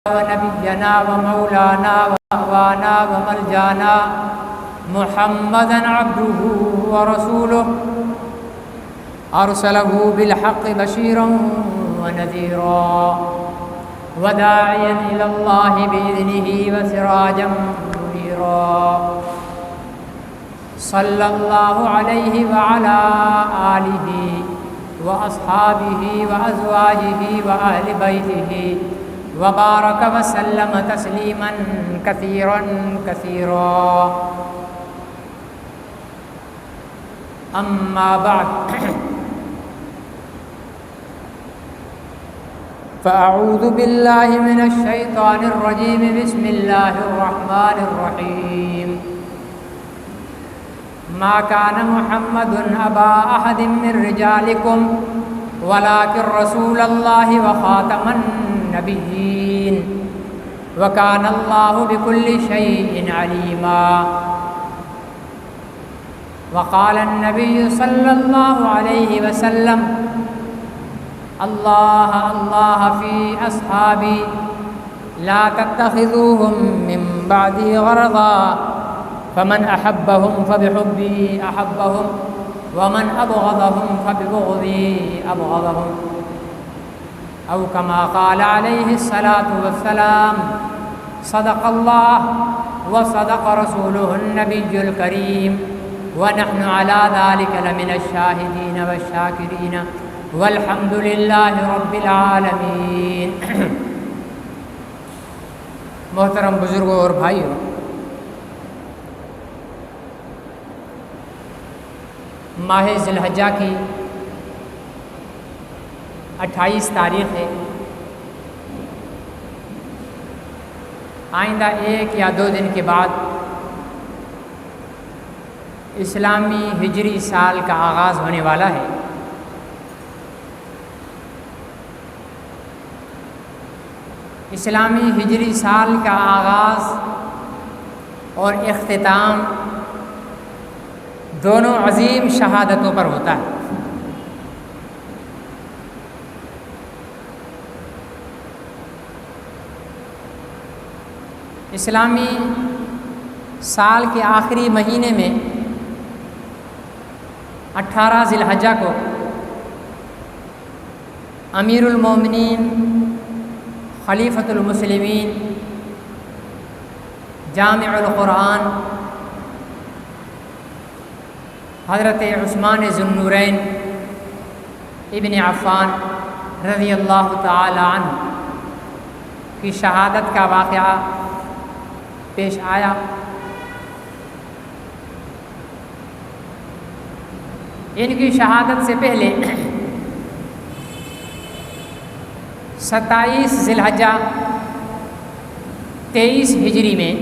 ونبينا ومولانا ومأوانا وملجانا محمدا عبده ورسوله أرسله بالحق بشيرا ونذيرا وداعيا إلى الله بإذنه وسراجا منيرا صلى الله عليه وعلى آله وأصحابه وأزواجه وأهل بيته وبارك وسلم تسليما كثيرا كثيرا أما بعد فأعوذ بالله من الشيطان الرجيم بسم الله الرحمن الرحيم ما كان محمد أبا أحد من رجالكم ولكن رسول الله وخاتم النبيين وكان الله بكل شيء عليما وقال النبي صلى الله عليه وسلم الله الله في أصحابي لا تتخذوهم من بعدي غرضا فمن أحبهم فبحبي أحبهم ومن أبغضهم فببغضي أبغضهم أو كما قال عليه الصلاة والسلام صدق الله وصدق رسوله النبي الكريم ونحن على ذلك لمن الشاهدين والشاكرين والحمد لله رب العالمين. محترم بزرگوں اور بھائیوں، ماہ ذی الحجہ کی 28 تاریخ ہے. آئندہ 1 یا 2 دن کے بعد اسلامی ہجری سال کا آغاز ہونے والا ہے. اسلامی ہجری سال کا آغاز اور اختتام دونوں عظیم شہادتوں پر ہوتا ہے. اسلامی سال کے آخری مہینے میں 18 ذی الحجہ کو امیر المومنین خلیفۃ المسلمین جامع القرآن حضرت عثمان ذو النورین ابن عفان رضی اللہ تعالی عنہ کی شہادت کا واقعہ پیش آیا. ان کی شہادت سے پہلے 27 ذی الحجہ 23 ہجری میں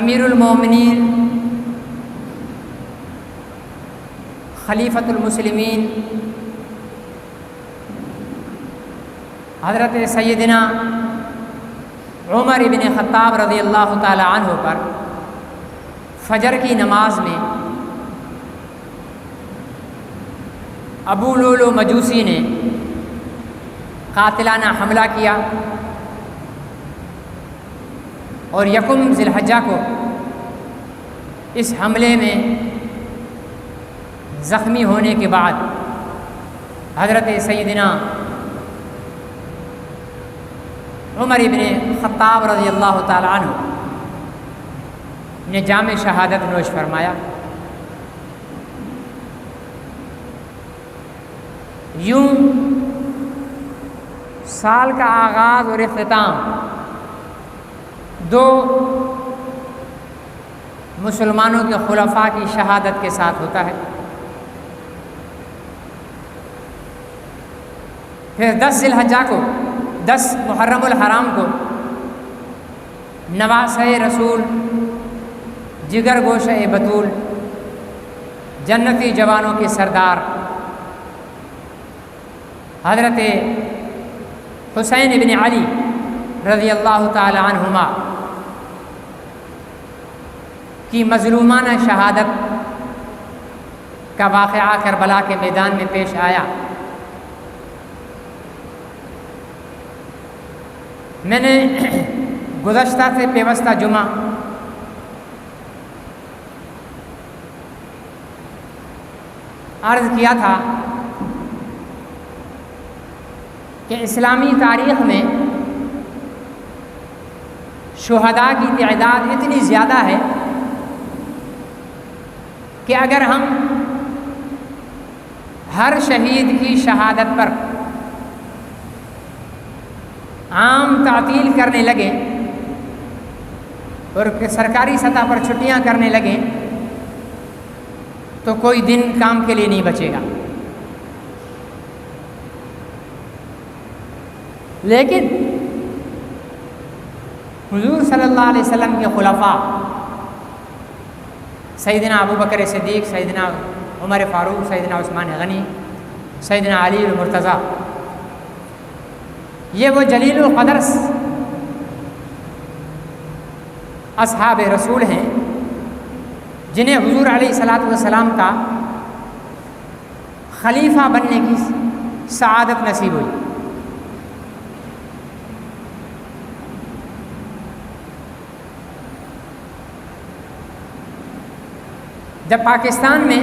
امیر المومنین خلیفۃ المسلمین حضرت سیدنا عمر ابن خطاب رضی اللہ تعالی عنہ پر فجر کی نماز میں ابو لولو مجوسی نے قاتلانہ حملہ کیا اور 1 ذی الحجہ کو اس حملے میں زخمی ہونے کے بعد حضرت سیدنا عمر ابن خطاب رضی اللہ تعالی عنہ نے جام شہادت نوش فرمایا. یوں سال کا آغاز اور اختتام 2 مسلمانوں کے خلفاء کی شہادت کے ساتھ ہوتا ہے. پھر 10 ذی الحجہ کو 10 محرم الحرام کو نواسۂ رسول جگر گوشہ بطول جنتی جوانوں کے سردار حضرت حسین ابن علی رضی اللہ تعالی عنہما کی مظلومانہ شہادت کا واقعہ کربلا کے میدان میں پیش آیا. میں نے گزشتہ سے پیوستہ جمعہ عرض کیا تھا کہ اسلامی تاریخ میں شہداء کی تعداد اتنی زیادہ ہے کہ اگر ہم ہر شہید کی شہادت پر عام تعطیل کرنے لگیں اور سرکاری سطح پر چھٹیاں کرنے لگیں تو کوئی دن کام کے لیے نہیں بچے گا. لیکن حضور صلی اللہ علیہ وسلم کے خلفاء سیدنا ابو بکر صدیق، سیدنا عمر فاروق، سیدنا عثمان غنی، سیدنا علی المرتضیٰ، یہ وہ جلیل القدر اصحاب رسول ہیں جنہیں حضور علیہ الصلاۃ والسلام کا خلیفہ بننے کی سعادت نصیب ہوئی. جب پاکستان میں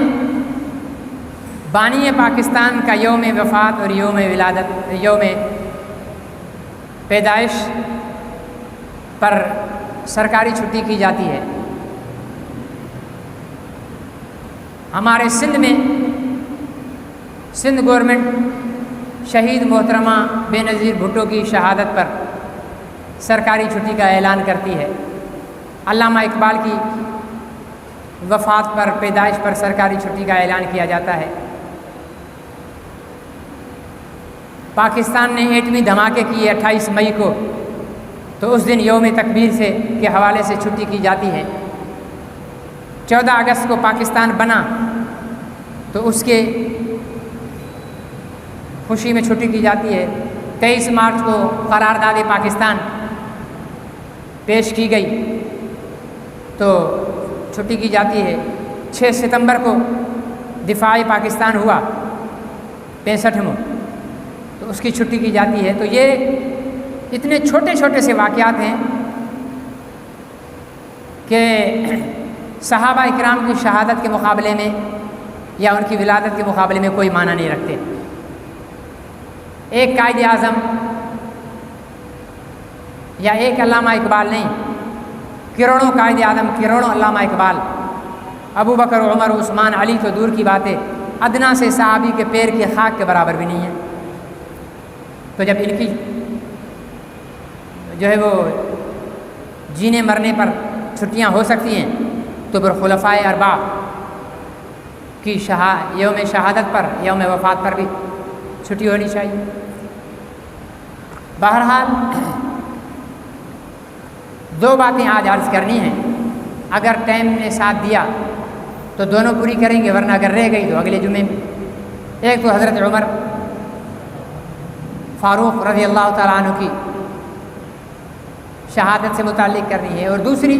بانی پاکستان کا یوم وفات اور یوم ولادت، یوم پیدائش پر سرکاری چھٹی کی جاتی ہے، ہمارے سندھ میں سندھ گورنمنٹ شہید محترمہ بے نظیر بھٹو کی شہادت پر سرکاری چھٹی کا اعلان کرتی ہے. علامہ اقبال کی وفات پر، پیدائش پر سرکاری چھٹی کا اعلان کیا جاتا ہے. پاکستان نے ایٹمی دھماکے کیے 28 مئی کو، تو اس دن یوم تکبیر سے کے حوالے سے چھٹی کی جاتی ہے. 14 اگست کو پاکستان بنا تو اس کے خوشی میں چھٹی کی جاتی ہے. 23 مارچ کو قرارداد پاکستان پیش کی گئی تو چھٹی کی جاتی ہے. 6 ستمبر کو دفاع پاکستان ہوا 65واں، تو اس کی چھٹی کی جاتی ہے. تو یہ اتنے چھوٹے چھوٹے سے واقعات ہیں کہ صحابہ اکرام کی شہادت کے مقابلے میں یا ان کی ولادت کے مقابلے میں کوئی معنی نہیں رکھتے. ایک قائد اعظم یا ایک علامہ اقبال نہیں، کروڑوں قائد اعظم، کروڑوں علامہ اقبال، ابو بکر، عمر، عثمان، علی تو دور کی باتیں، ادنا سے صحابی کے پیر کی خاک کے برابر بھی نہیں ہے. تو جب ان کی جو ہے وہ جینے مرنے پر چھٹیاں ہو سکتی ہیں تو پھر خلفائے اربعہ کی یوم شہادت پر، یوم وفات پر بھی چھٹی ہونی چاہیے. بہرحال 2 باتیں آج عرض کرنی ہیں. اگر ٹائم نے ساتھ دیا تو دونوں پوری کریں گے، ورنہ اگر رہ گئی تو اگلے جمعے میں. ایک تو حضرت عمر فاروق رضی اللہ تعالیٰ عنہ کی شہادت سے متعلق کرنی ہے، اور دوسری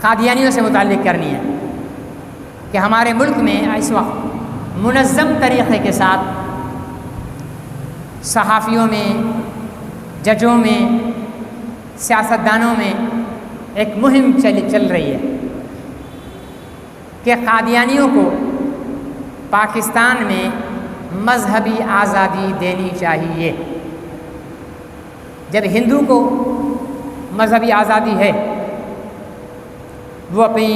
قادیانیوں سے متعلق کرنی ہے کہ ہمارے ملک میں اس وقت منظم طریقے کے ساتھ صحافیوں میں، ججوں میں، سیاستدانوں میں ایک مہم چل رہی ہے کہ قادیانیوں کو پاکستان میں مذہبی آزادی دینی چاہیے. جب ہندو کو مذہبی آزادی ہے، وہ اپنی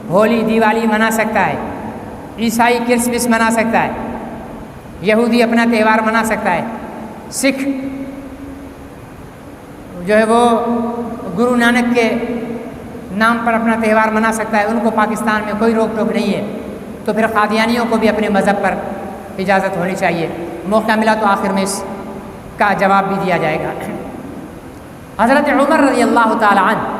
ہولی دیوالی منا سکتا ہے، عیسائی کرسمس منا سکتا ہے، یہودی اپنا تہوار منا سکتا ہے، سکھ جو ہے وہ گرو نانک کے نام پر اپنا تہوار منا سکتا ہے. ان کو پاکستان میں کوئی روک ٹوک نہیں ہے. تو پھر قادیانیوں کو بھی اپنے مذہب پر اجازت ہونی چاہیے. موقع ملا تو آخر میں اس کا جواب بھی دیا جائے گا. حضرت عمر رضی اللہ تعالی عنہ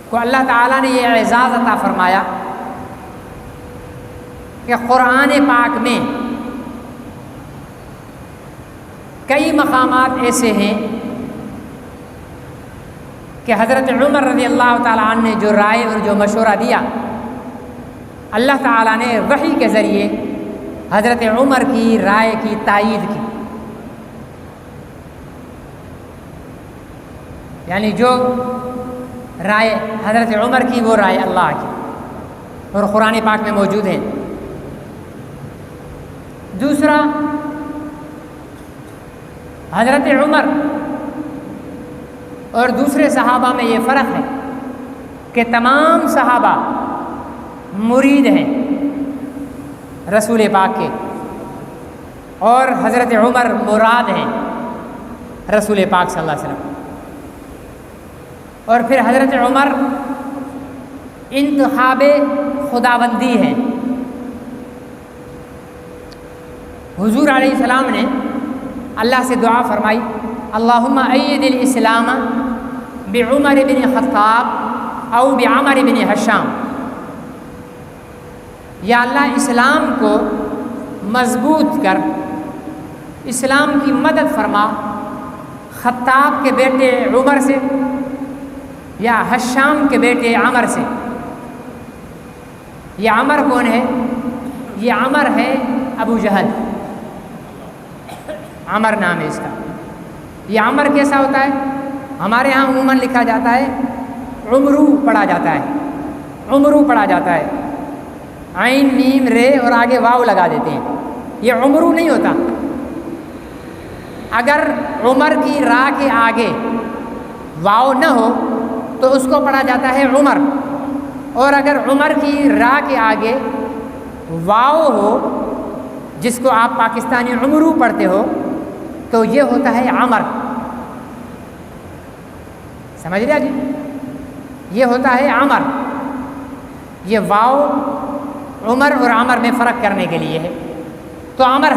کو اللہ تعالیٰ نے یہ اعزاز عطا فرمایا کہ قرآن پاک میں کئی مقامات ایسے ہیں کہ حضرت عمر رضی اللہ تعالیٰ عنہ نے جو رائے اور جو مشورہ دیا، اللہ تعالیٰ نے وحی کے ذریعے حضرت عمر کی رائے کی تائید کی، یعنی جو رائے حضرت عمر کی وہ رائے اللہ کی اور قرآن پاک میں موجود ہے۔ دوسرا، حضرت عمر اور دوسرے صحابہ میں یہ فرق ہے کہ تمام صحابہ مرید ہیں رسول پاک کے، اور حضرت عمر مراد ہیں رسول پاک صلی اللہ علیہ وسلم۔ اور پھر حضرت عمر انتخاب خداوندی ہیں۔ حضور علیہ السلام نے اللہ سے دعا فرمائی، اللہم ایّد الاسلام بعمر بن خطاب او بعمر بن حشام، یا اللہ اسلام کو مضبوط کر، اسلام کی مدد فرما خطاب کے بیٹے عمر سے یا حشام کے بیٹے عمر سے۔ یہ عمر کون ہے؟ یہ عمر ہے ابو جہل، عمر نام ہے اس کا۔ یہ عمر کیسا ہوتا ہے؟ ہمارے ہاں عموماً لکھا جاتا ہے عمرو پڑھا جاتا ہے، عمرو پڑھا جاتا ہے، عین میم رے اور آگے واو لگا دیتے ہیں، یہ عمرو نہیں ہوتا۔ اگر عمر کی را کے آگے واو نہ ہو تو اس کو پڑھا جاتا ہے عمر، اور اگر عمر کی را کے آگے واو ہو جس کو آپ پاکستانی عمرو پڑھتے ہو تو یہ ہوتا ہے عمر۔ سمجھ لیا جی؟ یہ ہوتا ہے عمر۔ یہ واو عمر اور عمر میں فرق کرنے کے لیے ہے۔ تو عمر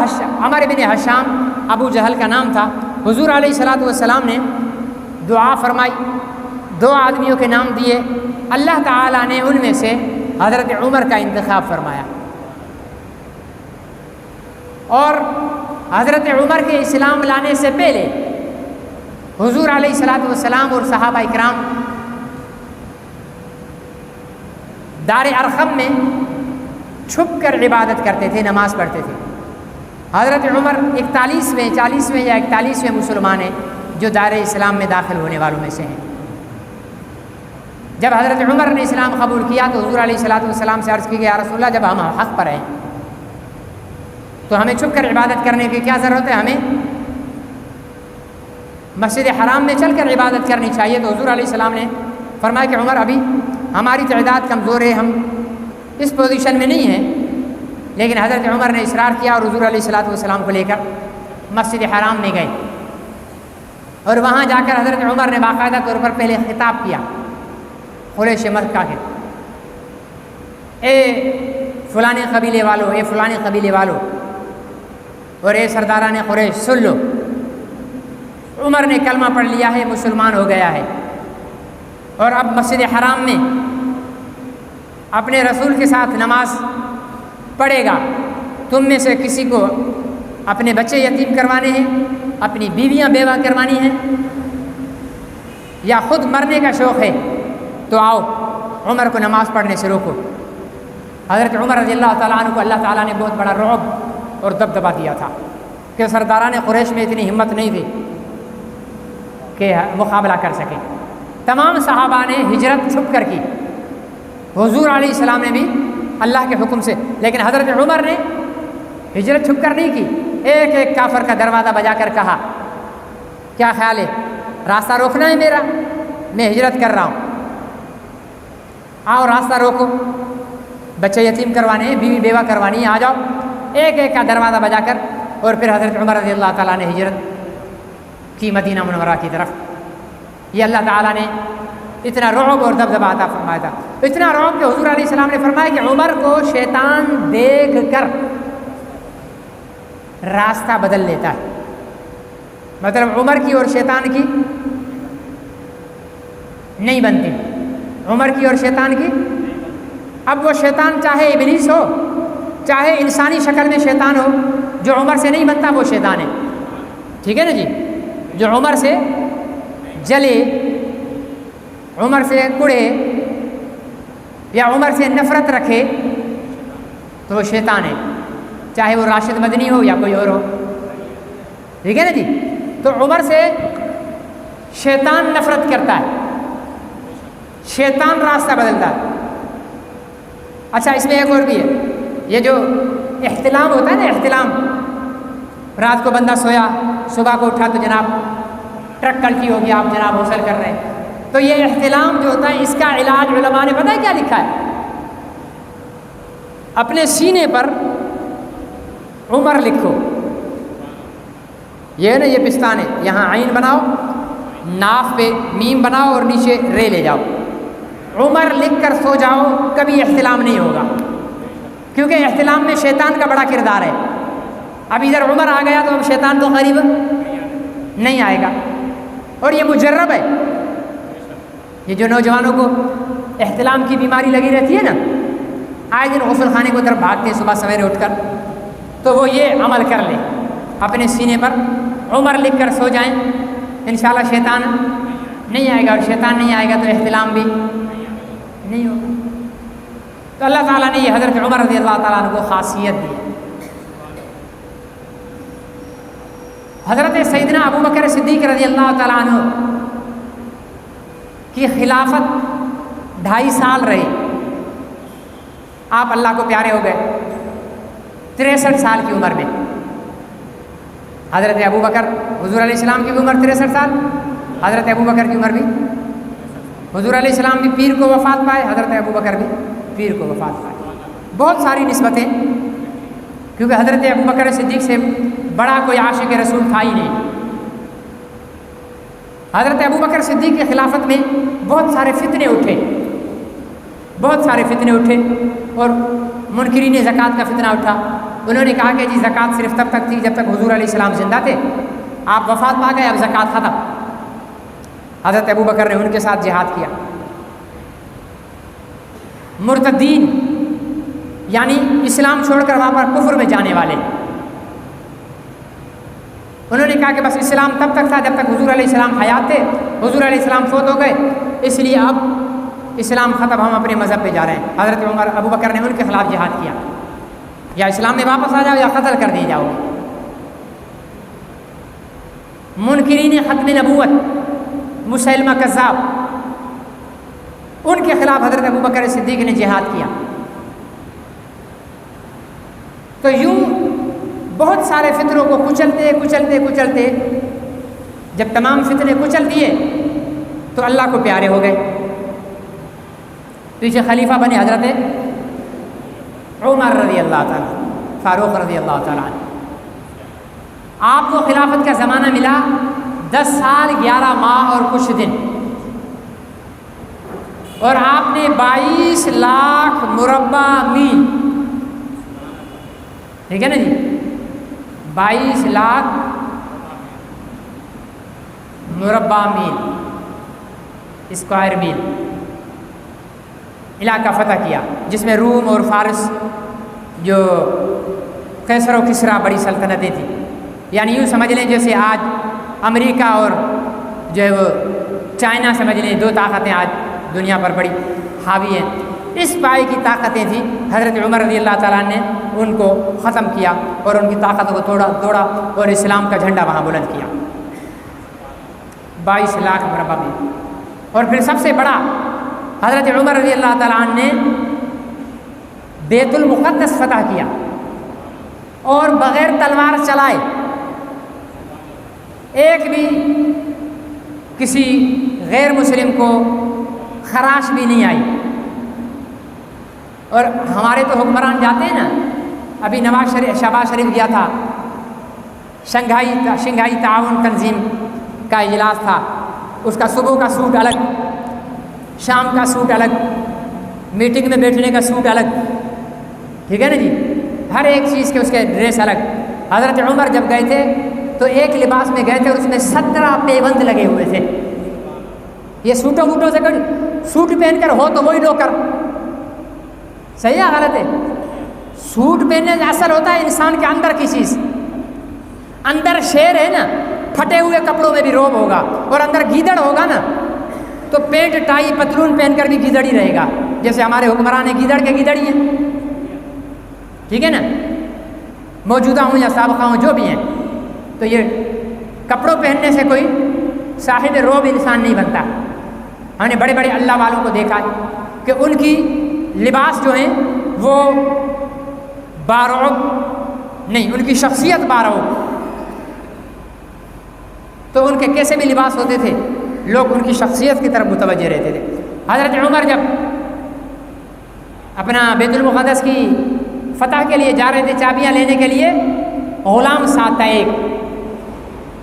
بن حشام ابو جہل کا نام تھا۔ حضور علیہ الصلوۃ والسلام نے دعا فرمائی، دو آدمیوں کے نام دیے، اللہ تعالیٰ نے ان میں سے حضرت عمر کا انتخاب فرمایا، اور حضرت عمر کے اسلام لانے سے پہلے حضور علیہ الصلوۃ والسلام اور صحابہ اکرام دار ارقم میں چھپ کر عبادت کرتے تھے، نماز پڑھتے تھے۔ حضرت عمر 40ویں یا 41ویں مسلمان ہیں جو دار اسلام میں داخل ہونے والوں میں سے ہیں۔ جب حضرت عمر نے اسلام قبول کیا تو حضور علیہ الصلوۃ والسلام سے عرض کی کہ یا رسول اللہ، جب ہم حق پر ہیں تو ہمیں چھپ کر عبادت کرنے کی کیا ضرورت ہے؟ ہمیں مسجد حرام میں چل کر عبادت کرنی چاہیے۔ تو حضور علیہ السلام نے فرمایا کہ عمر، ابھی ہماری تعداد کمزور ہے، ہم اس پوزیشن میں نہیں ہیں، لیکن حضرت عمر نے اصرار کیا اور حضور علیہ الصلوۃ والسلام کو لے کر مسجد حرام میں گئے، اور وہاں جا کر حضرت عمر نے باقاعدہ طور پر پہلے خطاب کیا قریش مکہ کے، اے فلانے قبیلے والو، اے فلانے قبیلے والو، اور اے سرداران قریش سن لو، عمر نے کلمہ پڑھ لیا ہے، مسلمان ہو گیا ہے، اور اب مسجد حرام میں اپنے رسول کے ساتھ نماز پڑھے گا۔ تم میں سے کسی کو اپنے بچے یتیم کروانے ہیں، اپنی بیویاں بیوہ کروانی ہیں، یا خود مرنے کا شوق ہے تو آؤ عمر کو نماز پڑھنے سے روکو۔ حضرت عمر رضی اللہ تعالیٰ عنہ کو اللہ تعالیٰ نے بہت بڑا رعب اور دبدبا دیا تھا کہ سرداران قریش میں اتنی ہمت نہیں تھی کہ مقابلہ کر سکے۔ تمام صحابہ نے ہجرت چھپ کر کی، حضور علیہ السلام نے بھی اللہ کے حکم سے، لیکن حضرت عمر نے ہجرت چھپ کر نہیں کی۔ ایک ایک کافر کا دروازہ بجا کر کہا، کیا خیال ہے، راستہ روکنا ہے میرا، میں ہجرت کر رہا ہوں، آؤ راستہ روکو، بچے یتیم کروانے ہیں، بیوی بیوہ کروانی ہے، آ جاؤ۔ ایک ایک کا دروازہ بجا کر، اور پھر حضرت عمر رضی اللہ تعالیٰ نے ہجرت کی مدینہ منورہ کی طرف۔ یہ اللہ تعالیٰ نے اتنا رعب اور دبدبا عطا فرمایا تھا، اتنا رعب کہ حضور علیہ السلام نے فرمایا کہ عمر کو شیطان دیکھ کر راستہ بدل لیتا ہے، مطلب عمر کی اور شیطان کی نہیں بنتی، عمر کی اور شیطان کی۔ اب وہ شیطان چاہے ابلیس ہو، چاہے انسانی شکل میں شیطان ہو، جو عمر سے نہیں بنتا وہ شیطان ہے، ٹھیک ہے نا جی؟ جو عمر سے جلے، عمر سے کڑے، یا عمر سے نفرت رکھے تو وہ شیطان ہے، چاہے وہ راشد مدنی ہو یا کوئی اور ہو، ٹھیک ہے نا جی. تو عمر سے شیطان نفرت کرتا ہے، شیطان راستہ بدلتا ہے. اچھا اس میں ایک اور بھی ہے، یہ جو احتلام ہوتا ہے نا، احتلام، رات کو بندہ سویا، صبح کو اٹھا تو جناب ٹرک کلٹی ہو گیا، آپ جناب غسل کر رہے ہیں. تو یہ احتلام جو ہوتا ہے اس کا علاج علماء نے پتہ ہے کیا لکھا ہے؟ اپنے سینے پر عمر لکھو، یہ ہے نا یہ پستان ہے، یہاں عین بناؤ، ناف پہ میم بناؤ اور نیچے رے لے جاؤ، عمر لکھ کر سو جاؤ، کبھی احتلام نہیں ہوگا. کیونکہ احتلام میں شیطان کا بڑا کردار ہے. اب ادھر عمر آ گیا تو اب شیطان تو قریب نہیں آئے گا. اور یہ مجرب ہے، یہ جو نوجوانوں کو احتلام کی بیماری لگی رہتی ہے نا، آئے دن غسل خانے کو طرف بھاگتے ہیں صبح سویرے اٹھ کر، تو وہ یہ عمل کر لیں، اپنے سینے پر عمر لکھ کر سو جائیں، انشاءاللہ شیطان نہیں آئے گا، اور شیطان نہیں آئے گا تو احتلام بھی نہیں ہوگا. تو اللہ تعالیٰ نے یہ حضرت عمر رضی اللہ تعالیٰ عنہ کو خاصیت دی. حضرت سیدنا ابو بکر صدیق رضی اللہ تعالیٰ عنہ کی خلافت 2.5 سال رہی. آپ اللہ کو پیارے ہو گئے 63 سال کی عمر میں. حضرت ابو بکر، حضور علیہ السلام کی بھی عمر 63 سال، حضرت ابو بکر کی عمر بھی، حضور علیہ السلام بھی پیر کو وفات پائے، حضرت ابو بکر بھی پیر کو وفات پائے. بہت ساری نسبتیں، کیونکہ حضرت ابو بکر صدیق سے بڑا کوئی عاشق رسول تھا ہی نہیں. حضرت ابو بکر صدیق کی خلافت میں بہت سارے فتنے اٹھے، بہت سارے فتنے اٹھے، اور منکرین زکوٰۃ کا فتنہ اٹھا. انہوں نے کہا کہ جی زکوٰۃ صرف تب تک تھی جب تک حضور علیہ السلام زندہ تھے، آپ وفات پا گئے، اب زکوٰۃ ختم. حضرت ابو بکر نے ان کے ساتھ جہاد کیا. مرتدین یعنی اسلام چھوڑ کر وہاں پر کفر میں جانے والے، انہوں نے کہا کہ بس اسلام تب تک تھا جب تک حضور علیہ السلام حیات تھے، حضور علیہ السلام فوت ہو گئے، اس لیے اب اسلام ختم، ہم اپنے مذہب پہ جا رہے ہیں. حضرت عمر ابو بکر نے ان کے خلاف جہاد کیا، یا اسلام میں واپس آ جاؤ یا قتل کر دیے جاؤ. منکرین ختم نبوت، مسیلمہ کذاب، ان کے خلاف حضرت ابو بکر صدیق نے جہاد کیا. تو یوں بہت سارے فتنوں کو کچلتے کچلتے کچلتے جب تمام فتنے کچل دیے تو اللہ کو پیارے ہو گئے. پیچھے خلیفہ بنے حضرت عمر رضی اللہ تعالیٰ، فاروق رضی اللہ تعالیٰ عنہ. آپ کو خلافت کا زمانہ ملا 10 سال 11 ماہ اور کچھ دن، اور آپ نے 22 لاکھ مربع میل، ٹھیک ہے نا جی، 22 لاکھ مربع میل، اسکوائر میل علاقہ فتح کیا، جس میں روم اور فارس جو قیصر و کسریٰ بڑی سلطنتیں تھیں. یعنی یوں سمجھ لیں جیسے آج امریکہ اور جو ہے وہ چائنا سمجھ لیں، 2 طاقتیں آج دنیا پر بڑی حاوی ہیں. اس پائے کی طاقتیں تھیں، حضرت عمر رضی اللہ تعالیٰ نے ان کو ختم کیا اور ان کی طاقتوں کو توڑا اور اسلام کا جھنڈا وہاں بلند کیا. 22 لاکھ مربع میل. اور پھر سب سے بڑا حضرت عمر رضی اللہ تعالیٰ عنہ نے بیت المقدس فتح کیا اور بغیر تلوار چلائے، ایک بھی کسی غیر مسلم کو خراش بھی نہیں آئی. اور ہمارے تو حکمران جاتے ہیں نا، ابھی شہباز شریف گیا تھا، شنگھائی تعاون تنظیم کا اجلاس تھا، اس کا صبح کا سوٹ الگ، شام کا سوٹ الگ، میٹنگ میں بیٹھنے کا سوٹ الگ، ٹھیک ہے نا جی، ہر ایک چیز کے اس کے ڈریس الگ. حضرت عمر جب گئے تھے تو ایک لباس میں گئے تھے اور اس میں 17 پیبند لگے ہوئے تھے. یہ سوٹوں ووٹوں سے سوٹ پہن کر ہو تو وہی نوکر، صحیح ہے غلط ہے؟ سوٹ پہننے سے اثر ہوتا ہے انسان کے اندر کی چیز. اندر شیر ہے نا، پھٹے ہوئے کپڑوں میں بھی روب ہوگا، اور اندر گیدڑ ہوگا نا تو پینٹ ٹائی پتلون پہن کر بھی گیدڑ ہی رہے گا. جیسے ہمارے حکمران گیدڑ کے گیدڑ ہی ہیں، ٹھیک ہے نا. موجودہ ہوں یا سابقہ ہوں جو بھی ہیں، تو یہ کپڑوں پہننے سے کوئی صاحب روب انسان نہیں بنتا۔ ہم نے بڑے بڑے اللہ والوں کو دیکھا کہ ان کی لباس جو ہیں وہ بارعب نہیں، ان کی شخصیت بارعب، تو ان کے کیسے بھی لباس ہوتے تھے لوگ ان کی شخصیت کی طرف متوجہ رہتے تھے۔ حضرت عمر جب اپنا بیت المقدس کی فتح کے لیے جا رہے تھے، چابیاں لینے کے لیے، غلام ساتھ تھا ایک،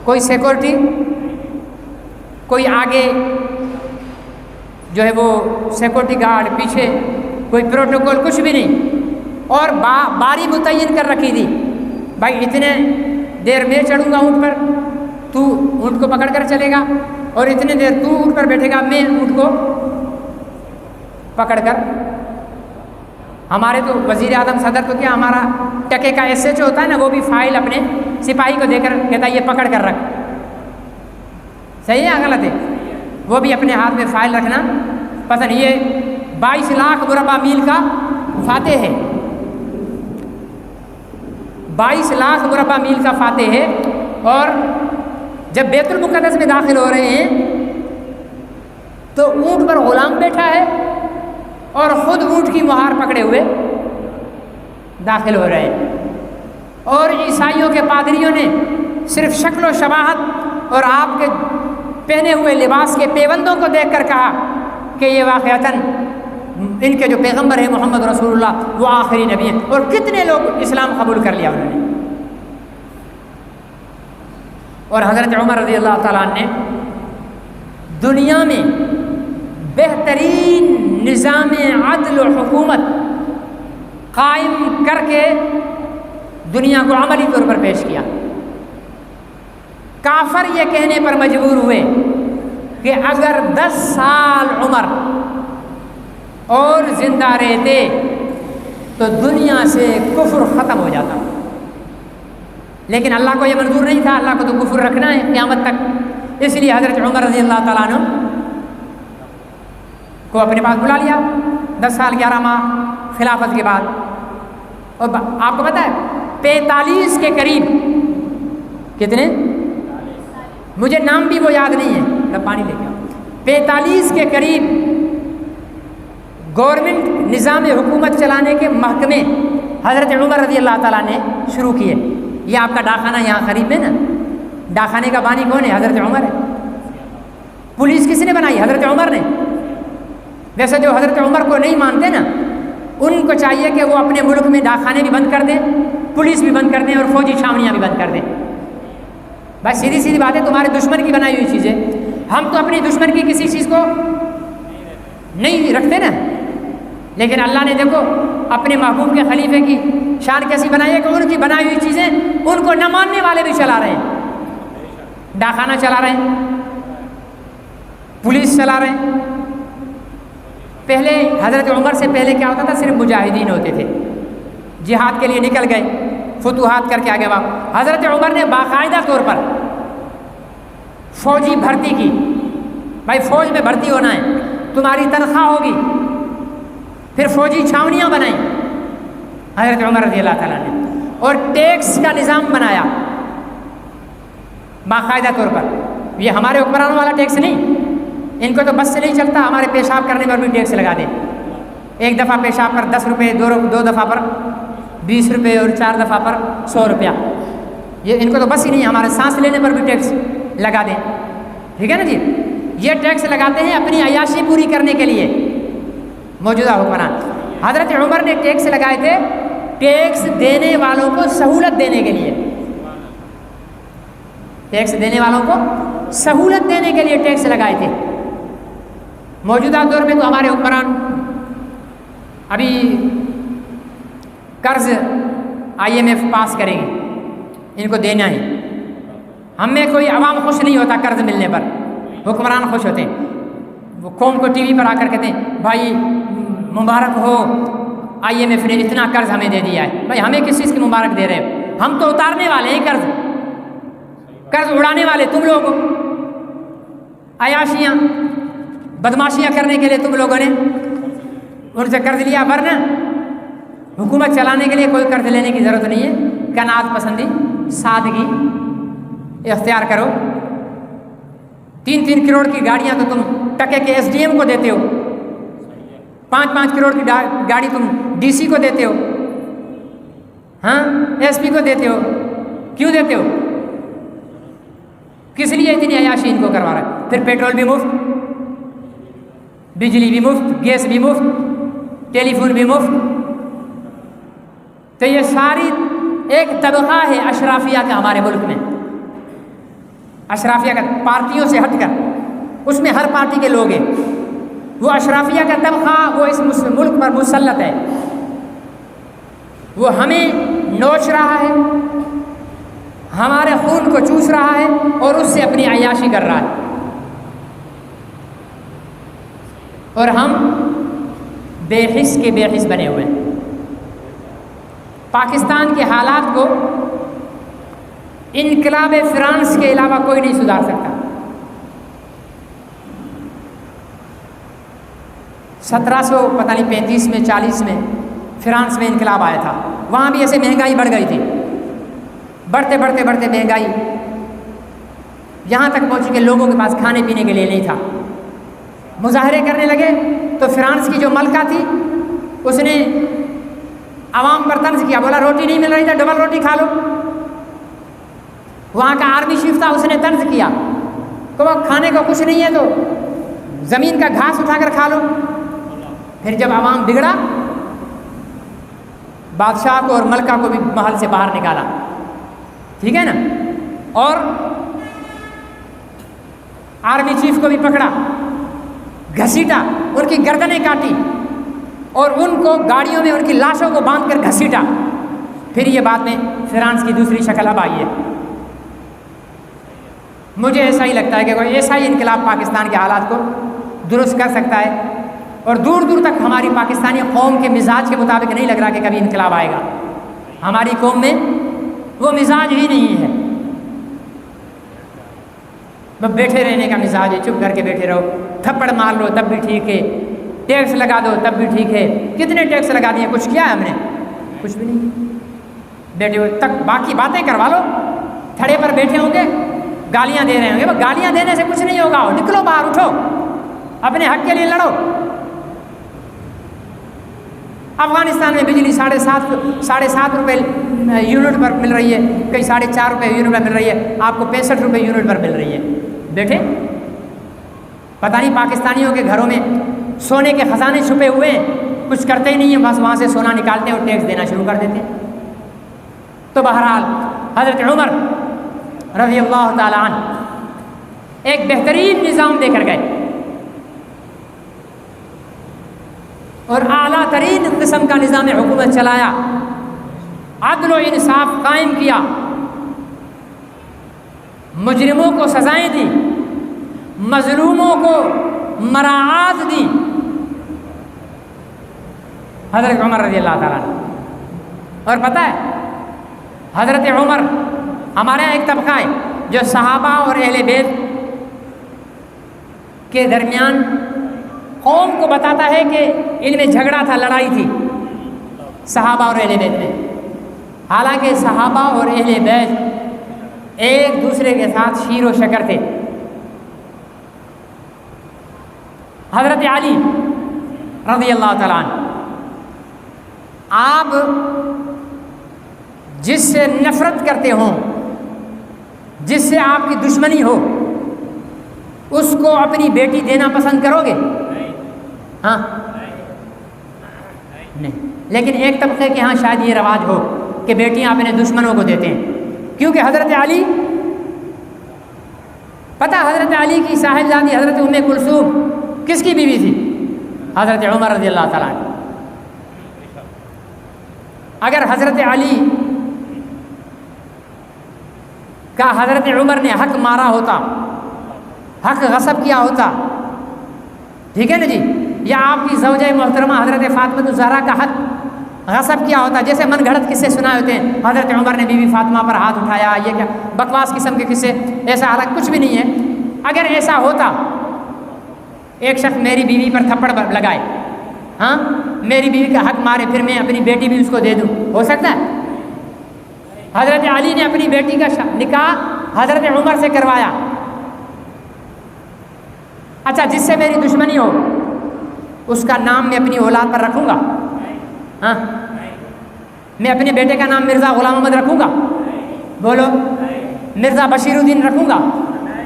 کوئی سیکورٹی، کوئی آگے جو ہے وہ سیکورٹی گارڈ، پیچھے کوئی پروٹوکول، کچھ بھی نہیں، اور باری متعین کر رکھی تھی، بھائی اتنے دیر میں چڑھوں گا اونٹ پر، تو اونٹ کو پکڑ کر چلے گا، اور اتنے دیر تو اونٹ پر بیٹھے گا، میں اونٹ کو پکڑ کر۔ ہمارے تو وزیر اعظم صدر تو کیا، ہمارا ٹکے کا ایس ایچ او ہوتا ہے نا، وہ بھی فائل اپنے سپاہی کو دے کر کہتا ہے یہ پکڑ کر رکھ، صحیح ہے یا غلط ہے؟ وہ بھی اپنے ہاتھ میں فائل رکھنا پسند۔ یہ 22 لاکھ مربع میل کا فاتح ہے، 22 لاکھ مربع میل کا فاتح ہے، اور جب بیت المقدس میں داخل ہو رہے ہیں تو اونٹ پر غلام بیٹھا ہے اور خود اونٹ کی مہار پکڑے ہوئے داخل ہو رہے ہیں، اور عیسائیوں کے پادریوں نے صرف شکل و شباہت اور آپ کے پہنے ہوئے لباس کے پیوندوں کو دیکھ کر کہا کہ یہ واقعتاً ان کے جو پیغمبر ہیں محمد رسول اللہ وہ آخری نبی ہیں، اور کتنے لوگ اسلام قبول کر لیا انہوں نے۔ اور حضرت عمر رضی اللہ تعالیٰ عنہ نے دنیا میں بہترین نظام عدل و حکومت قائم کر کے دنیا کو عملی طور پر پیش کیا۔ کافر یہ کہنے پر مجبور ہوئے کہ اگر 10 سال عمر اور زندہ رہتے تو دنیا سے کفر ختم ہو جاتا، لیکن اللہ کو یہ منظور نہیں تھا، اللہ کو تو کفر رکھنا ہے قیامت تک، اس لیے حضرت عمر رضی اللہ تعالیٰ عنہ کو اپنے پاس بلا لیا 10 سال 11 ماہ خلافت کے بعد۔ اور آپ کو پتہ ہے 45 کے قریب، کتنے مجھے نام بھی وہ یاد نہیں ہے، میں پانی لے کے آؤں، 45 کے قریب گورنمنٹ نظام حکومت چلانے کے محکمے حضرت عمر رضی اللہ تعالیٰ نے شروع کیے۔ یہ آپ کا ڈاکخانہ یہاں قریب ہے نا، ڈاکخانے کا بانی کون ہے؟ حضرت عمر ہے۔ پولیس کس نے بنائی؟ حضرت عمر نے۔ ویسے جو حضرت عمر کو نہیں مانتے نا، ان کو چاہیے کہ وہ اپنے ملک میں ڈاکخانے بھی بند کر دیں، پولیس بھی بند کر دیں، اور فوجی چھاونیاں بھی بند کر دیں۔ بس سیدھی سیدھی بات ہے، تمہارے دشمن کی بنائی ہوئی چیزیں، ہم تو اپنی دشمن کی کسی چیز کو نہیں رکھتے نا، لیکن اللہ نے دیکھو اپنے محبوب کے خلیفے کی شان کیسی بنائی ہے کہ ان کی بنائی ہوئی چیزیں ان کو نہ ماننے والے بھی چلا رہے ہیں، ڈاکخانہ چلا رہے ہیں، پولیس چلا رہے ہیں۔ پہلے حضرت عمر سے پہلے کیا ہوتا تھا؟ صرف مجاہدین ہوتے تھے، جہاد کے لیے نکل گئے، فتوحات کر کے آگے واپس۔ حضرت عمر نے باقاعدہ طور پر فوجی بھرتی کی، بھائی فوج میں بھرتی ہونا ہے، تمہاری تنخواہ ہوگی، پھر فوجی چھاونیاں بنائیں حضرت عمر رضی اللہ تعالیٰ نے، اور ٹیکس کا نظام بنایا باقاعدہ طور پر۔ یہ ہمارے حکمرانوں والا ٹیکس نہیں، ان کو تو بس سے نہیں چلتا، ہمارے پیشاب کرنے پر بھی ٹیکس لگا دیں، ایک دفعہ پیشاب پر 10 روپے، دو دفعہ پر 20 روپے، اور 4 دفعہ پر 100 روپیہ۔ یہ ان کو تو بس ہی نہیں، ہمارے سانس لینے پر بھی ٹیکس لگا دیں، ٹھیک ہے نا جی۔ یہ ٹیکس لگاتے ہیں اپنی عیاشی پوری کرنے کے لیے موجودہ حکمران۔ حضرت عمر نے ٹیکس لگائے تھے ٹیکس دینے والوں کو سہولت دینے کے لیے، ٹیکس دینے والوں کو سہولت دینے کے لیے ٹیکس لگائے تھے۔ موجودہ دور میں تو ہمارے حکمران ابھی قرض IMF پاس کریں گے، ان کو دینا ہے، ہم میں کوئی عوام خوش نہیں ہوتا قرض ملنے پر، حکمران خوش ہوتے ہیں، وہ قوم کو ٹی وی پر آ کر کہتے ہیں بھائی مبارک ہو IMF نے اتنا قرض ہمیں دے دیا ہے۔ بھائی ہمیں کس چیز کی مبارک دے رہے ہیں؟ ہم تو اتارنے والے ہیں قرض اڑانے والے تم لوگ، عیاشیاں بدماشیاں کرنے کے لیے تم لوگوں نے ان سے قرض لیا، ورنہ حکومت چلانے کے لیے کوئی قرض لینے کی ضرورت نہیں ہے، کنات پسندی، سادگی اختیار کرو۔ 3-3 کروڑ کی گاڑیاں تو تم ٹکے کے ایس ڈی ایم کو دیتے ہو، 5-5 کروڑ کی گاڑی تم ڈی سی کو دیتے ہو، ہاں ایس پی کو دیتے ہو، کیوں دیتے ہو؟ کس لیے اتنی عیاشی ان کو کروا رہا ہے؟ پھر پیٹرول بھی مفت، بجلی بھی مفت، گیس بھی مفت، ٹیلی فون بھی مفت۔ تو یہ ساری ایک طبقہ ہے اشرافیہ کا ہمارے ملک میں، اشرافیہ کا، پارٹیوں سے ہٹ کر، اس میں ہر پارٹی کے لوگ ہیں، وہ اشرافیہ کا طبقہ وہ اس ملک پر مسلط ہے، وہ ہمیں نوچ رہا ہے، ہمارے خون کو چوس رہا ہے اور اس سے اپنی عیاشی کر رہا ہے، اور ہم بے حس کے بے حس بنے ہوئے ہیں۔ پاکستان کے حالات کو انقلاب فرانس کے علاوہ کوئی نہیں سدھار سکتا۔ 1735 میں 40 میں فرانس میں انقلاب آیا تھا، وہاں بھی ایسے مہنگائی بڑھ گئی تھی، بڑھتے مہنگائی یہاں تک پہنچی کہ لوگوں کے پاس کھانے پینے کے لیے نہیں تھا، مظاہرے کرنے لگے۔ تو فرانس کی جو ملکہ تھی اس نے عوام پر طنز کیا، بولا روٹی نہیں مل رہی تھا، ڈبل روٹی کھا لو۔ وہاں کا آرمی چیف تھا، اس نے طنز کیا کہ وہ کھانے کو کچھ نہیں ہے تو زمین کا گھاس اٹھا کر کھا لو۔ پھر جب عوام بگڑا، بادشاہ کو اور ملکہ کو بھی محل سے باہر نکالا، ٹھیک ہے نا، اور آرمی چیف کو بھی پکڑا، گھسیٹا، ان کی گردنیں کاٹی اور ان کو گاڑیوں میں ان کی لاشوں کو باندھ کر گھسیٹا۔ پھر یہ بعد میں فرانس کی دوسری شکل اب آئی ہے۔ مجھے ایسا ہی لگتا ہے کہ کوئی ایسا ہی انقلاب پاکستان کے حالات کو درست کر سکتا ہے، اور دور دور تک ہماری پاکستانی قوم کے مزاج کے مطابق نہیں لگ رہا کہ کبھی انقلاب آئے گا۔ ہماری قوم میں وہ مزاج ہی نہیں ہے، بس بیٹھے رہنے کا مزاج ہے، چپ کر کے بیٹھے رہو، تھپڑ مار لو تب بھی ٹھیک ہے، ٹیکس لگا دو تب بھی ٹھیک ہے۔ کتنے ٹیکس لگا دیے؟ کچھ کیا ہے ہم نے؟ کچھ بھی نہیں، بیٹھے ہوئے تک باقی باتیں کروا لو، تھڑے پر بیٹھے ہوں گے، گالیاں دے رہے ہوں گے، گالیاں دینے سے کچھ نہیں ہوگا، نکلو باہر، اٹھو، اپنے حق کے لیے لڑو۔ افغانستان میں بجلی 7.5 روپے یونٹ پر مل رہی ہے، کئی 4.5 روپے یونٹ پر مل رہی ہے، آپ کو 65 روپے یونٹ پر مل رہی ہے۔ بیٹھے، پتہ نہیں پاکستانیوں کے گھروں میں سونے کے خزانے چھپے ہوئے ہیں، کچھ کرتے ہی نہیں ہیں، بس وہاں سے سونا نکالتے ہیں اور ٹیکس دینا شروع کر دیتے ہیں۔ تو بہرحال حضرت عمر رضی اللہ تعالی عنہ ایک بہترین نظام دے کر گئے اور اعلیٰ ترین قسم کا نظام حکومت چلایا، عدل و انصاف قائم کیا، مجرموں کو سزائیں دی، مظلوموں کو مراعات دی۔ حضرت عمر رضی اللہ تعالیٰ عنہ، اور پتہ ہے حضرت عمر، ہمارے یہاں ایک طبقہ ہے جو صحابہ اور اہل بیت کے درمیان قوم کو بتاتا ہے کہ ان میں جھگڑا تھا، لڑائی تھی صحابہ اور اہل بیت میں، حالانکہ صحابہ اور اہل بیت ایک دوسرے کے ساتھ شیر و شکر تھے۔ حضرت علی رضی اللہ تعالیٰ عنہ، آپ جس سے نفرت کرتے ہوں، جس سے آپ کی دشمنی ہو، اس کو اپنی بیٹی دینا پسند کرو گے؟ ہاں نہیں، لیکن ایک طبقے کے ہاں شاید یہ رواج ہو کہ بیٹیاں اپنے دشمنوں کو دیتے ہیں، کیونکہ حضرت علی، پتہ حضرت علی کی صاحبزادی حضرت ام کلثوم کس کی بیوی تھی؟ حضرت عمر رضی اللہ تعالیٰ عنہ۔ اگر حضرت علی کا حضرت عمر نے حق مارا ہوتا، حق غصب کیا ہوتا، ٹھیک ہے نا جی، یا آپ کی زوجہ محترمہ حضرت فاطمہ الزہرا کا حق غصب کیا ہوتا، جیسے من گھڑت قصے سنائے ہوتے ہیں، حضرت عمر نے بیوی فاطمہ پر ہاتھ اٹھایا، یہ کیا بکواس قسم کے قصے، ایسا حالت کچھ بھی نہیں ہے۔ اگر ایسا ہوتا، ایک شخص میری بیوی پر تھپڑ لگائے، ہاں میری بیوی کا حق مارے، پھر میں اپنی بیٹی بھی اس کو دے دوں، ہو سکتا ہے؟ حضرت علی نے اپنی بیٹی کا نکاح حضرت عمر سے کروایا. اچھا جس سے میری دشمنی ہو اس کا نام میں اپنی اولاد پر رکھوں گا؟ ہاں میں اپنے بیٹے کا نام مرزا غلام احمد رکھوں گا؟ بولو. مرزا بشیر الدین رکھوں گا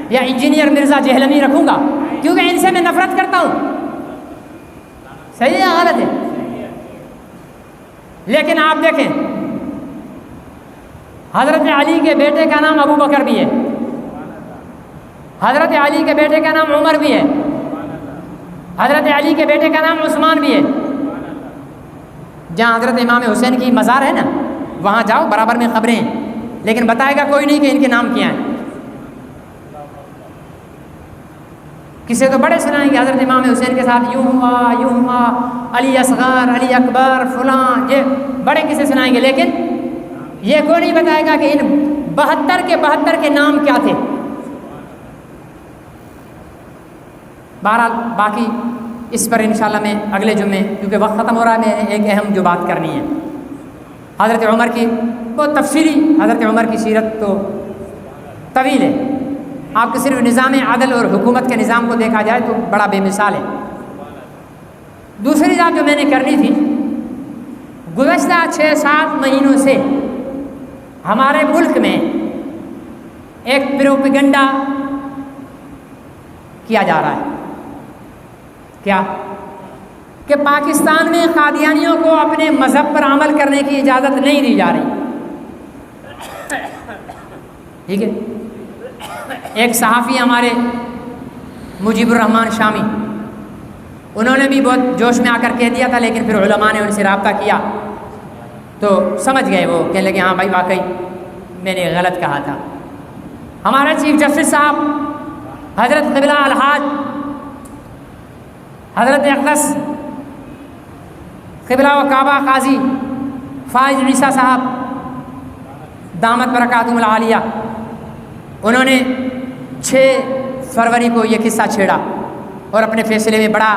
یا انجینئر مرزا جہلمی رکھوں گا؟ کیونکہ ان سے میں نفرت کرتا ہوں. صحیح ہے یا غلط ہے؟ لیکن آپ دیکھیں حضرت علی کے بیٹے کا نام ابو بکر بھی ہے, حضرت علی کے بیٹے کا نام عمر بھی ہے, حضرت علی کے بیٹے کا نام عثمان بھی ہے. جہاں حضرت امام حسین کی مزار ہے نا وہاں جاؤ, برابر میں خبریں ہیں, لیکن بتائے گا کوئی نہیں کہ ان کے نام کیا ہیں. کسی تو بڑے سنائیں گے حضرت امام حسین کے ساتھ یوں ہوا, علی اصغر, علی اکبر, فلاں, یہ بڑے کسے سنائیں گے, لیکن یہ کوئی نہیں بتائے گا کہ ان 72 کے نام کیا تھے. بہرحال باقی اس پر انشاءاللہ میں اگلے جمعے, کیونکہ وقت ختم ہو رہا ہے, میں ایک اہم جو بات کرنی ہے حضرت عمر کی, بہت تفصیلی. حضرت عمر کی سیرت تو طویل ہے, آپ کو صرف نظام عدل اور حکومت کے نظام کو دیکھا جائے تو بڑا بے مثال ہے. دوسری بات جو میں نے کرنی تھی, گزشتہ 6-7 مہینوں سے ہمارے ملک میں ایک پروپیگنڈا کیا جا رہا ہے. کیا کہ پاکستان میں قادیانیوں کو اپنے مذہب پر عمل کرنے کی اجازت نہیں دی جا رہی. ٹھیک ہے, ایک صحافی ہمارے مجیب الرحمن شامی, انہوں نے بھی بہت جوش میں آ کر کہہ دیا تھا, لیکن پھر علماء نے ان سے رابطہ کیا تو سمجھ گئے, وہ کہنے لگے ہاں بھائی واقعی میں نے غلط کہا تھا. ہمارے چیف جسٹس صاحب حضرت قبلہ الحاج حضرت اقدس قبلہ و کعبہ قاضی فائز عیسیٰ صاحب دامت برکاتہم العالیہ, انہوں نے 6 فروری کو یہ قصہ چھیڑا اور اپنے فیصلے میں بڑا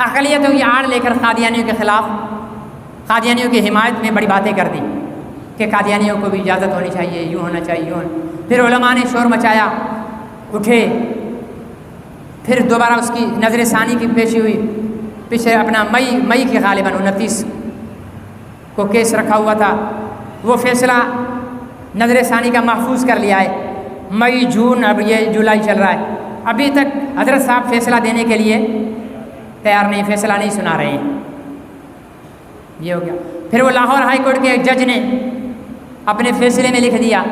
اقلیتوں کی آڑ لے کر قادیانیوں کے خلاف, قادیانیوں کی حمایت میں بڑی باتیں کر دی کہ قادیانیوں کو بھی اجازت ہونی چاہیے, یوں ہونا چاہیے, یوں. پھر علماء نے شور مچایا, اٹھے, پھر دوبارہ اس کی نظر ثانی کی پیشی ہوئی. پیچھے اپنا مئی کی غالباً 29 کو کیس رکھا ہوا تھا, وہ فیصلہ نظر ثانی کا محفوظ کر لیا ہے. مئی, جون, اب یہ جولائی چل رہا ہے, ابھی تک حضرت صاحب فیصلہ دینے کے لیے تیار نہیں, فیصلہ نہیں سنا رہے ہیں. یہ ہو گیا. پھر وہ لاہور ہائی کورٹ کے ایک جج نے اپنے فیصلے میں لکھ دیا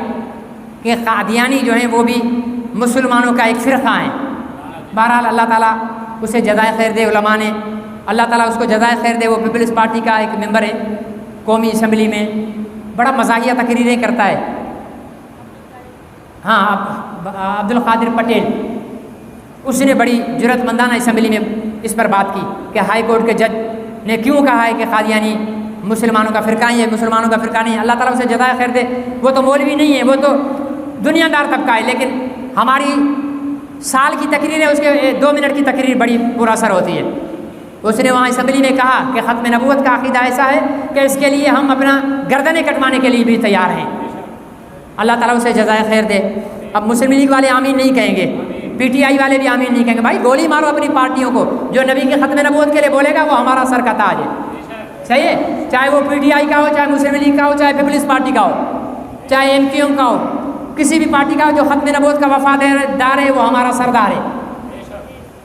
کہ قادیانی جو ہیں وہ بھی مسلمانوں کا ایک فرقہ ہیں. بہرحال اللہ تعالیٰ اسے جزائے خیر دے, علماء نے اللہ تعالیٰ اس کو جزائے خیر دے. وہ پیپلز پارٹی کا ایک ممبر ہے قومی اسمبلی میں, بڑا مزاحیہ تقریریں کرتا ہے. ہاں عبد القادر پٹیل, اس نے بڑی جرأت مندانہ اسمبلی میں اس پر بات کی کہ ہائی کورٹ کے جج نے کیوں کہا ہے کہ قادیانی مسلمانوں کا فرقہ ہی ہے, مسلمانوں کا فرقہ نہیں. اللہ تعالیٰ اسے جزائے خیر دے. وہ تو مولوی نہیں ہے, وہ تو دنیا دار طبقہ ہے, لیکن ہماری سال کی تقریریں, اس کے 2 منٹ کی تقریر بڑی پر اثر ہوتی ہے. اس نے وہاں اسمبلی میں کہا کہ ختم نبوت کا عقیدہ ایسا ہے کہ اس کے لیے ہم اپنا گردنیں کٹوانے کے لیے بھی تیار ہیں. اللہ تعالیٰ اسے جزائے خیر دے. اب مسلم لیگ والے آمین نہیں کہیں گے, پی ٹی آئی والے بھی آمین نہیں کہیں گے. بھائی گولی مارو اپنی پارٹیوں کو, جو نبی کی ختم نبوت کے لیے بولے گا وہ ہمارا سر کا تاج ہے. صحیح ہے, چاہے وہ پی ٹی آئی کا ہو, چاہے مسلم لیگ کا ہو, چاہے پیپلز پارٹی کا ہو, چاہے ایم کیو ایم کا ہو, کسی بھی پارٹی کا ہو, جو ختم نبوت کا وفادار ہے وہ ہمارا سردار ہے.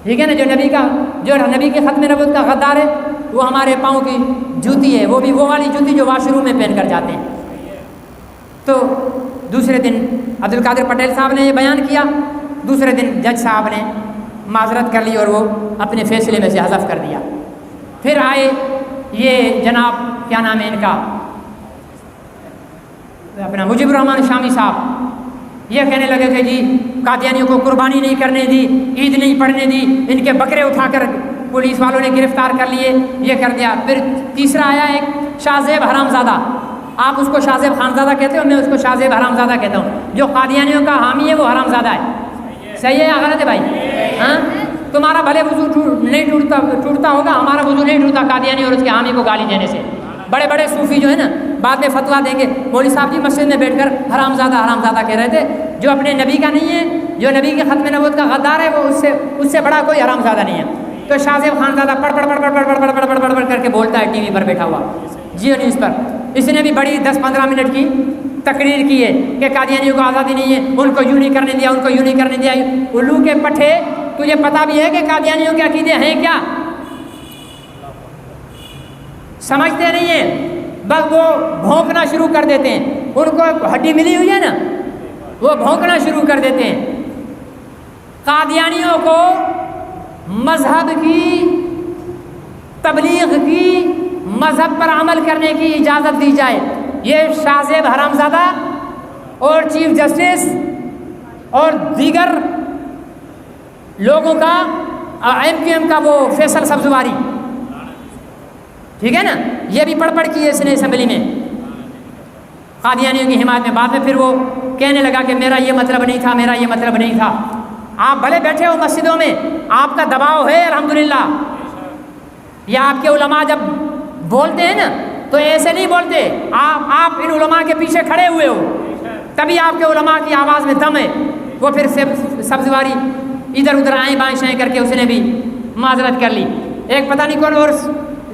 ٹھیک ہے نا, جو نبی کی ختم نبوت کا غدار ہے وہ ہمارے پاؤں کی جوتی ہے, وہ بھی وہ والی جوتی جو واش روم میں پہن کر جاتے ہیں. تو دوسرے دن عبد القادر پٹیل صاحب نے یہ بیان کیا, دوسرے دن جج صاحب نے معذرت کر لی اور وہ اپنے فیصلے میں سے حذف کر دیا. پھر آئے یہ جناب کیا نام ہے ان کا, اپنا مجیب الرحمن شامی صاحب, یہ کہنے لگے کہ جی قادیانیوں کو قربانی نہیں کرنے دی, عید نہیں پڑھنے دی, ان کے بکرے اٹھا کر پولیس والوں نے گرفتار کر لیے, یہ کر دیا. پھر تیسرا آیا ایک شاہ زیب حرام زادہ, آپ اس کو شاہ زیب خان زادہ کہتے ہو, میں اس کو شاہ زیب حرام زادہ کہتا ہوں. جو قادیانیوں کا حامی ہے وہ حرام زادہ ہے. صحیح ہے یا غلط ہے بھائی؟ ہاں, تمہارا بھلے وضو نہیں ٹوٹتا ہوگا, ہمارا وضو نہیں ٹوٹتا قادیانی اور اس کے حامی کو گالی دینے سے. بڑے بڑے صوفی جو ہے نا بعد میں فتویٰ دیں گے، مولوی صاحب جی مسجد میں بیٹھ کر حرام زادہ کہہ رہے تھے، جو اپنے نبی کا نہیں ہے، جو نبی کے ختم نبوت کا غدار ہے، وہ اس سے بڑا کوئی حرام زادہ نہیں ہے۔ تو شاہ زیب خان زادہ پڑھ کر کے بولتا ہے ٹی وی پر بیٹھا ہوا، جیو نیوز پر، اس نے بھی بڑی 10-15 منٹ کی تقریر کی ہے کہ قادیانیوں کو آزادی نہیں ہے، ان کو یوں نہیں کرنے دیا، ان کو یوں نہیں کرنے دیا۔ الو کے پٹھے، تجھے پتہ بھی ہے کہ قادیانیوں کے عقیدے ہیں کیا؟ سمجھتے نہیں ہیں، بس وہ بھونکنا شروع کر دیتے ہیں، ان کو ہڈی ملی ہوئی ہے نا، وہ بھونکنا شروع کر دیتے ہیں۔ قادیانیوں کو مذہب کی تبلیغ کی، مذہب پر عمل کرنے کی اجازت دی جائے، یہ شاہ زیب حرامزادہ اور چیف جسٹس اور دیگر لوگوں کا، ایم کا وہ فیصل سبزواری، ٹھیک ہے نا، یہ بھی پڑھ کی ہے اس نے اسمبلی میں قادیانیوں کی حمایت میں۔ بعد میں پھر وہ کہنے لگا کہ میرا یہ مطلب نہیں تھا، میرا یہ مطلب نہیں تھا۔ آپ بھلے بیٹھے ہو مسجدوں میں، آپ کا دباؤ ہے الحمدللہ، یا آپ کے علماء جب بولتے ہیں نا تو ایسے نہیں بولتے، آپ ان علماء کے پیچھے کھڑے ہوئے ہو، تبھی آپ کے علماء کی آواز میں دم ہے۔ وہ پھر سبزواری ادھر ادھر آئیں بائیں شائیں کر کے اس نے بھی معذرت کر لی۔ ایک پتہ نہیں کون اور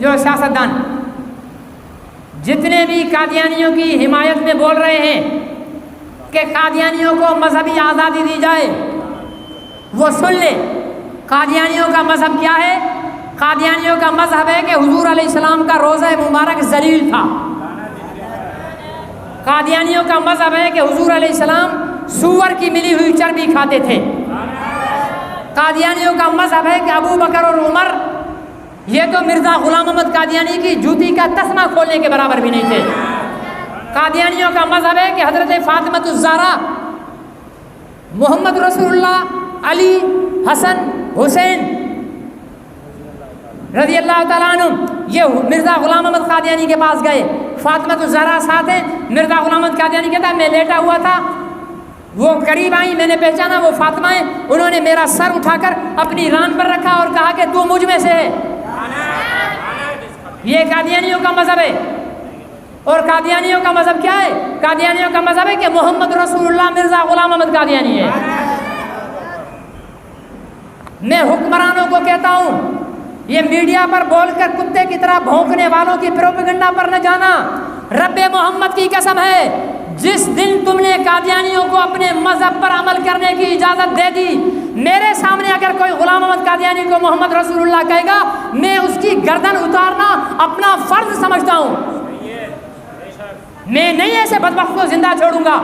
جو سیاستدان جتنے بھی قادیانیوں کی حمایت میں بول رہے ہیں کہ قادیانیوں کو مذہبی آزادی دی جائے، وہ سن لے قادیانیوں کا مذہب کیا ہے۔ قادیانیوں کا مذہب ہے کہ حضور علیہ السلام کا روضہ مبارک ذلیل تھا۔ قادیانیوں کا مذہب ہے کہ حضور علیہ السلام سور کی ملی ہوئی چربی کھاتے تھے۔ قادیانیوں کا مذہب ہے کہ ابو بکر اور عمر یہ تو مرزا غلام احمد قادیانی کی جوتی کا تسمہ کھولنے کے برابر بھی نہیں تھے۔ قادیانیوں کا مذہب ہے کہ حضرت فاطمہ الزہرا، محمد رسول اللہ، علی، حسن، حسین رضی اللہ تعالیٰ عنہ، یہ مرزا غلام احمد قادیانی کے پاس گئے، فاطمہ الزہرا ساتھ ہیں۔ مرزا غلام احمد قادیانی کہتا ہے میں لیٹا ہوا تھا، وہ قریب آئی، میں نے پہچانا وہ فاطمہ ہے، انہوں نے میرا سر اٹھا کر اپنی ران پر رکھا اور کہا کہ تو مجھ میں سے ہے۔ یہ قادیانیوں کا مذہب ہے۔ اور قادیانیوں کا مذہب کیا ہے؟ قادیانیوں کا مذہب ہے کہ محمد رسول اللہ مرزا غلام احمد قادیانی ہے۔ میں حکمرانوں کو کہتا ہوں یہ میڈیا پر بول کر کتے کی طرح بھونکنے والوں کی پروپیگنڈا پر نہ جانا۔ رب محمد کی قسم ہے جس دن تم نے قادیانیوں کو اپنے مذہب پر عمل کرنے کی اجازت دے دی، میرے سامنے اگر کوئی غلام احمد قادیانی کو محمد رسول اللہ کہے گا، میں اس کی گردن اتارنا اپنا فرض سمجھتا ہوں۔ میں نہیں ایسے بدبخت کو زندہ چھوڑوں گا،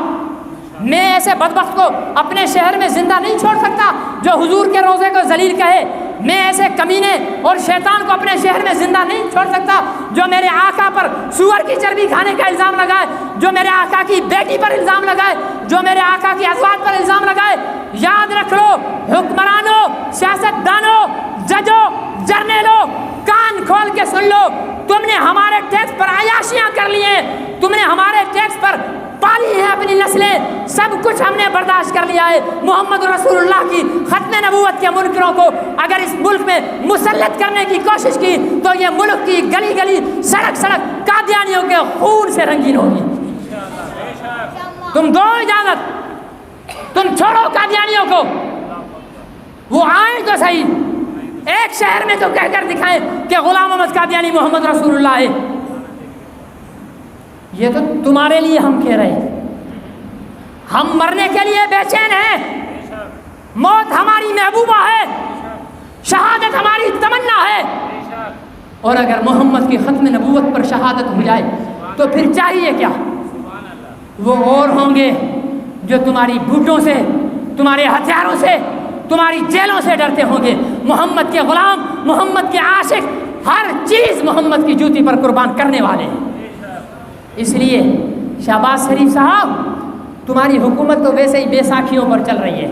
میں ایسے بدبخت کو اپنے شہر میں زندہ نہیں چھوڑ سکتا جو حضور کے روزے کو ذلیل کہے۔ میں ایسے کمینے اور شیطان کو اپنے شہر میں زندہ نہیں چھوڑ سکتا جو میرے آقا پر سور کی چربی کھانے کا الزام لگائے، جو میرے آقا کی بیٹی پر الزام لگائے، جو میرے آقا کی ازواج پر الزام لگائے۔ یاد رکھ لو حکمرانوں، سیاستدانوں، ججوں، جرنیلوں، کان کھول کے سن لو، تم نے ہمارے ٹیکس پر عیاشیاں کر لی ہیں، تم نے ہمارے ٹیکس پر پالی ہے اپنی نسلیں، سب کچھ ہم نے برداشت کر لیا ہے۔ محمد رسول اللہ کی ختم نبوت کے منکروں کو اگر اس ملک میں مسلط کرنے کی کوشش کی تو یہ ملک کی گلی گلی، سڑک سڑک قادیانیوں کے خون سے رنگین ہوگی۔ تم دو اجازت، تم چھوڑو قادیانیوں کو، وہ آئیں تو صحیح، ایک شہر میں تو کہہ کر دکھائیں کہ غلام احمد قادیانی محمد رسول اللہ ہے۔ یہ تو تمہارے لیے ہم کہہ رہے ہیں، ہم مرنے کے لیے بے چین ہیں، موت ہماری محبوبہ ہے، شہادت ہماری تمنا ہے، اور اگر محمد کی ختم نبوت پر شہادت ہو جائے تو پھر چاہیے کیا؟ وہ اور ہوں گے جو تمہاری بوٹوں سے، تمہارے ہتھیاروں سے، تمہاری جیلوں سے ڈرتے ہوں گے۔ محمد کے غلام، محمد کے عاشق، ہر چیز محمد کی جوتی پر قربان کرنے والے ہیں۔ اس لیے شہباز شریف صاحب، تمہاری حکومت تو ویسے ہی بے ساکھیوں پر چل رہی ہے،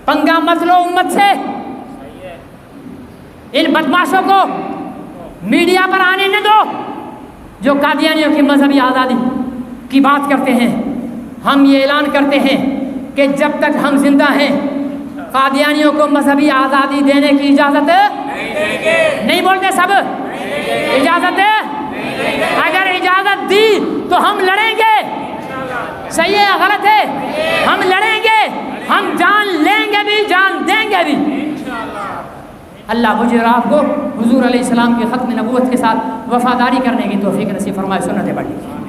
پنگا مت لو امت سے، ان بدماشوں کو میڈیا پر آنے نہ دو جو قادیانیوں کی مذہبی آزادی کی بات کرتے ہیں۔ ہم یہ اعلان کرتے ہیں کہ جب تک ہم زندہ ہیں قادیانیوں کو مذہبی آزادی دینے کی اجازت نہیں بولتے سب اجازت ہے؟ اگر اجازت دی تو ہم لڑیں گے، صحیح ہے غلط ہے؟ ہم لڑیں گے، ہم جان لیں گے بھی، جان دیں گے بھی۔ اللہ مجھے اور آپ کو حضور علیہ السلام کے ختم نبوت کے ساتھ وفاداری کرنے کی توفیق نصیب فرمائے۔ سنتیں پڑھ لیجیے۔